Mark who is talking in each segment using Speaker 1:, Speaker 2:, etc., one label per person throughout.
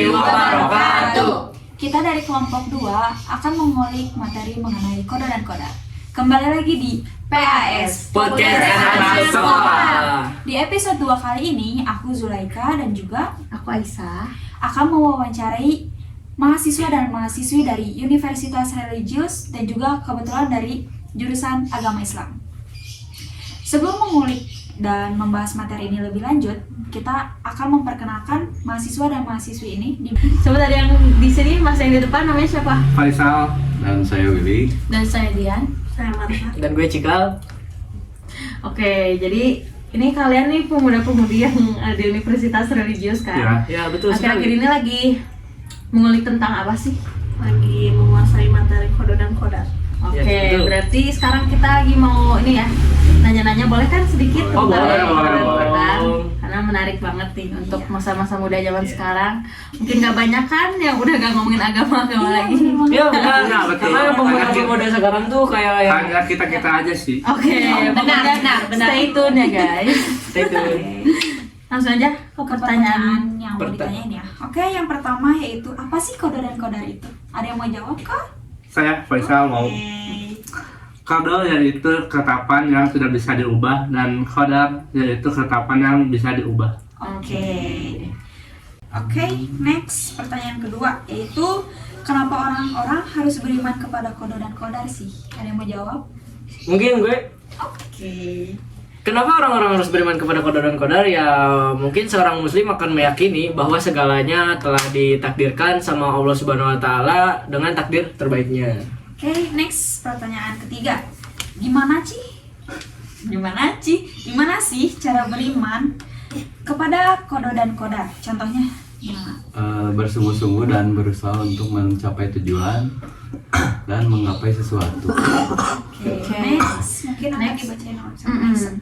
Speaker 1: wabarakatuh.
Speaker 2: Kita dari kelompok 2 akan mengulik materi mengenai kode dan kodar. Kembali lagi di PAS
Speaker 1: Podcast Anak Sekolah.
Speaker 2: Di episode 2 kali ini, aku Zulaika dan juga
Speaker 3: Aku Aisyah.
Speaker 2: akan mewawancarai mahasiswa dan mahasiswi dari Universitas Religius dan juga kebetulan dari jurusan Agama Islam. Sebelum mengulik dan membahas materi ini lebih lanjut, kita akan memperkenalkan mahasiswa dan mahasiswi ini.
Speaker 3: Coba dari yang di sini, mas yang di depan namanya siapa?
Speaker 4: Faisal dan saya Willy.
Speaker 2: Dan saya Dian.
Speaker 3: Saya Marta.
Speaker 1: Dan gue Cikal.
Speaker 3: Oke, jadi ini kalian nih pemuda-pemudi yang ada di Universitas Religius kan?
Speaker 1: Ya betul
Speaker 3: Akhir-akhir
Speaker 1: sekali.
Speaker 3: ini lagi mengulik tentang apa sih?
Speaker 5: Lagi menguasai materi kode dan kodar.
Speaker 3: Oke,
Speaker 1: Ya, betul.
Speaker 3: berarti sekarang kita lagi mau ini ya, nanya-nanya boleh kan sedikit
Speaker 1: Oh,
Speaker 3: tentang
Speaker 1: boleh,
Speaker 3: kode
Speaker 1: boleh,
Speaker 3: dan
Speaker 1: boleh.
Speaker 3: kodar? Karena menarik banget nih untuk masa-masa muda zaman sekarang. Mungkin gak banyak kan yang udah gak ngomongin agama-agama lagi.
Speaker 1: Iya benar.
Speaker 4: Iya, betul.
Speaker 1: Karena pemuda sekarang tuh kayak yang
Speaker 4: Hanya kita aja sih.
Speaker 3: Oke,
Speaker 2: benar.
Speaker 3: Stay tune ya guys.
Speaker 1: stay tune.
Speaker 3: Langsung aja ke pertanyaan.
Speaker 2: Pertanyaan yang mau ditanyain ya. Oke, yang pertama yaitu apa sih kode dan kodar itu? Ada yang mau jawab kah?
Speaker 4: Saya Faisal mau. Kode yaitu ketetapan yang tidak bisa diubah dan kodar yaitu ketetapan yang bisa diubah.
Speaker 2: Oke, next pertanyaan kedua yaitu kenapa orang-orang harus beriman kepada kode dan kodar sih? Ada yang mau jawab?
Speaker 1: Mungkin gue
Speaker 2: Oke.
Speaker 1: kenapa orang-orang harus beriman kepada kode dan kodar? Ya mungkin seorang muslim akan meyakini bahwa segalanya telah ditakdirkan sama Allah Subhanahu wa taala dengan takdir terbaiknya.
Speaker 2: Oke, next pertanyaan ketiga. Gimana sih cara beriman kepada kode dan kodar? Contohnya gimana?
Speaker 6: Bersungguh-sungguh dan berusaha untuk mencapai tujuan dan menggapai sesuatu.
Speaker 2: Oke, next mungkin akan dibacain sama Aisyah.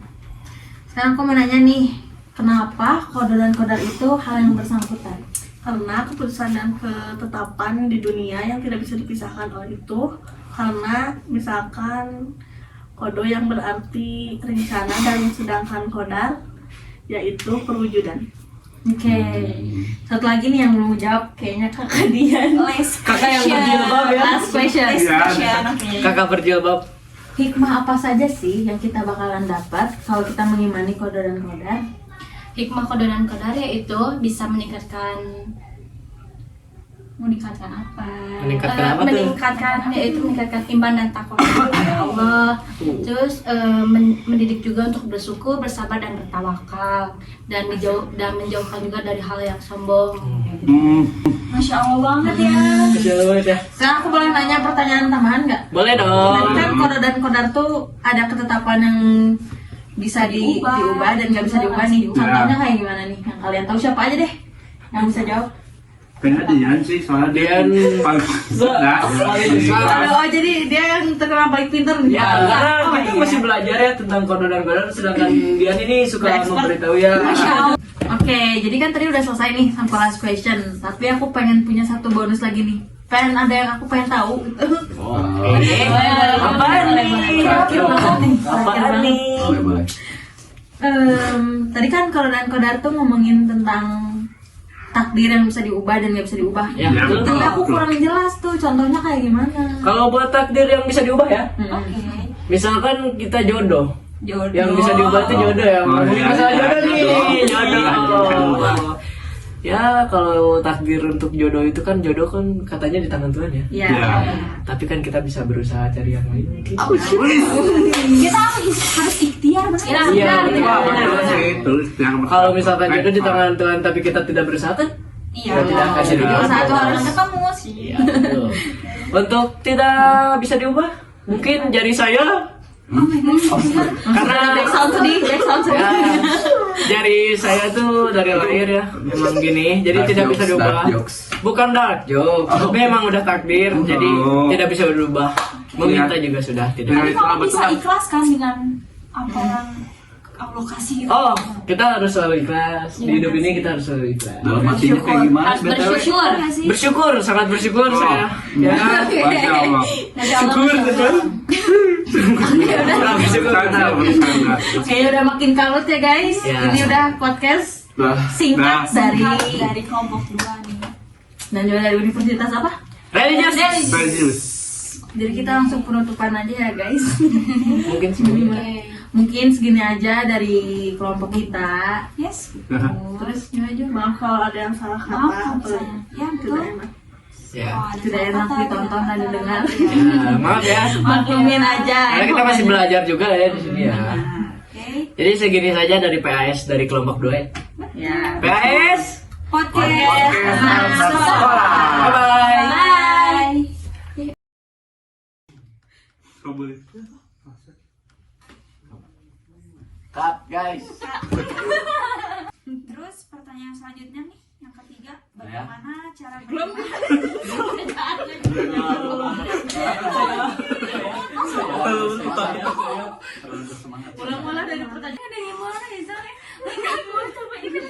Speaker 3: Sekarang aku mau nanya nih, kenapa kode dan kodar itu hal yang bersangkutan?
Speaker 5: Karena keputusan dan ketetapan di dunia yang tidak bisa dipisahkan oleh itu. Karena misalkan kode yang berarti rencana dan sedangkan kodar yaitu perwujudan.
Speaker 3: Oke, satu lagi nih yang belum jawab, kayaknya kakak Dian.
Speaker 1: Kakak yang berjilbab ya.
Speaker 3: Last question.
Speaker 1: Kakak berjilbab.
Speaker 3: Hikmah apa saja sih yang kita bakalan dapat kalau kita mengimani kode dan kodar?
Speaker 7: Hikmah kode dan kodar yaitu bisa meningkatkan
Speaker 2: apa?
Speaker 1: Meningkatkan apa tuh?
Speaker 7: meningkatkan iman dan takwa kepada Allah. Terus mendidik juga untuk bersyukur, bersabar dan bertawakal dan menjauhkan juga dari hal yang sombong.
Speaker 2: Masya Allah banget ya.
Speaker 1: Ya.
Speaker 3: Sekarang aku boleh nanya pertanyaan tambahan nggak?
Speaker 1: Boleh
Speaker 3: Tadi
Speaker 1: dong.
Speaker 3: kan kode dan kodar tuh ada ketetapan yang bisa diubah dan nggak bisa diubah nih. Contohnya kayak gimana nih? Yang kalian tahu siapa aja deh yang bisa jawab?
Speaker 4: Kayaknya Dian sih, soalnya
Speaker 1: Dian.
Speaker 4: paling
Speaker 3: Oh, jadi dia yang terkenal paling pintar nih.
Speaker 1: Ya, karena kita masih belajar ya tentang kode dan kodar, sedangkan Dian ini suka memberitahu ya.
Speaker 3: Oke, jadi kan tadi udah selesai nih sampai last question. Tapi aku pengen punya satu bonus lagi nih. Ada yang aku pengen tahu.
Speaker 1: Apaan nih?
Speaker 3: Terakhir banget nih.
Speaker 1: Apaan nih?
Speaker 6: Boleh.
Speaker 3: Tadi kan kode dan kodar tuh ngomongin tentang takdir yang bisa diubah dan nggak bisa diubah.
Speaker 1: Ya,
Speaker 4: Ya,
Speaker 1: betul.
Speaker 3: Tapi aku kurang jelas tuh contohnya kayak gimana.
Speaker 1: Kalau buat takdir yang bisa diubah ya,
Speaker 2: Oke.
Speaker 1: misalkan kita jodoh.
Speaker 2: Jodoh.
Speaker 1: Yang bisa diubah itu jodoh ya.
Speaker 4: Oh, iya.
Speaker 1: Masalah jodoh nih,
Speaker 4: Iya,
Speaker 1: jodoh. Ya, kalau takdir untuk jodoh itu kan jodoh kan katanya di tangan Tuhan ya.
Speaker 3: Iya.
Speaker 4: Ya.
Speaker 1: Tapi kan kita bisa berusaha cari yang lain.
Speaker 2: Kita harus ikhtiar benar.
Speaker 1: Iya,
Speaker 4: Wah,
Speaker 1: benar.
Speaker 4: betul sih itu. Yang
Speaker 1: Kalau misalkan jodoh di tangan Tuhan tapi kita tidak berusaha kan
Speaker 2: Iya.
Speaker 1: tidak akan jadi jodoh.
Speaker 3: Satu harus
Speaker 2: ketemu sih.
Speaker 1: Iya, betul. Untuk tidak bisa diubah, mungkin jari saya karena
Speaker 3: background sedih.
Speaker 1: ya, jari saya tuh dari lahir ya memang gini, jadi tidak bisa diubah. Bukan dark joke, memang udah takdir, jadi tidak bisa berubah. Meminta juga sudah tidak.
Speaker 2: Tapi kalau bisa ikhlas kan dengan apa yang Allah kasih gitu.
Speaker 1: Oh, kita harus selalu ikhlas. Di hidup ini kita harus selalu ikhlas.
Speaker 6: Dalam artinya kayak gimana?
Speaker 7: Harus bersyukur.
Speaker 1: Bersyukur, sangat bersyukur saya. Ya,
Speaker 4: Masya Allah.
Speaker 1: syukur betul. Bersyukur.
Speaker 3: Kayaknya udah makin kalut ya guys.
Speaker 1: Ya.
Speaker 3: Ini udah podcast singkat
Speaker 4: Nah.
Speaker 3: dari
Speaker 2: Dari kelompok 2 nih.
Speaker 3: Dan juga dari universitas apa?
Speaker 1: Religius.
Speaker 3: Jadi kita langsung penutupan aja ya guys.
Speaker 1: Mungkin segini.
Speaker 3: Mungkin segini aja dari kelompok kita.
Speaker 2: Yes.
Speaker 3: Terus ini aja
Speaker 5: Maaf kalau ada yang salah kata
Speaker 2: Maaf kalau
Speaker 5: atau
Speaker 2: misalnya. Ya betul.
Speaker 5: tidak enak.
Speaker 1: Ya.
Speaker 2: Oh, ada
Speaker 3: tidak
Speaker 2: salah
Speaker 3: enak
Speaker 2: kata,
Speaker 3: ditonton dan
Speaker 2: tidak
Speaker 3: didengar.
Speaker 2: enak.
Speaker 1: Ya, maaf ya.
Speaker 3: Maklumin aja.
Speaker 1: Karena kita masih belajar juga ya di sini ya.
Speaker 2: Oke.
Speaker 1: Jadi segini saja dari PAS dari kelompok 2.
Speaker 3: Ya.
Speaker 1: PAS.
Speaker 2: Podcast.
Speaker 1: Sekolah. Bye bye.
Speaker 2: Bye.
Speaker 6: Cut guys.
Speaker 2: Terus pertanyaan selanjutnya nih, yang ketiga, bagaimana cara
Speaker 3: Mulai dari pertanyaan dari mana ya? Coba ini.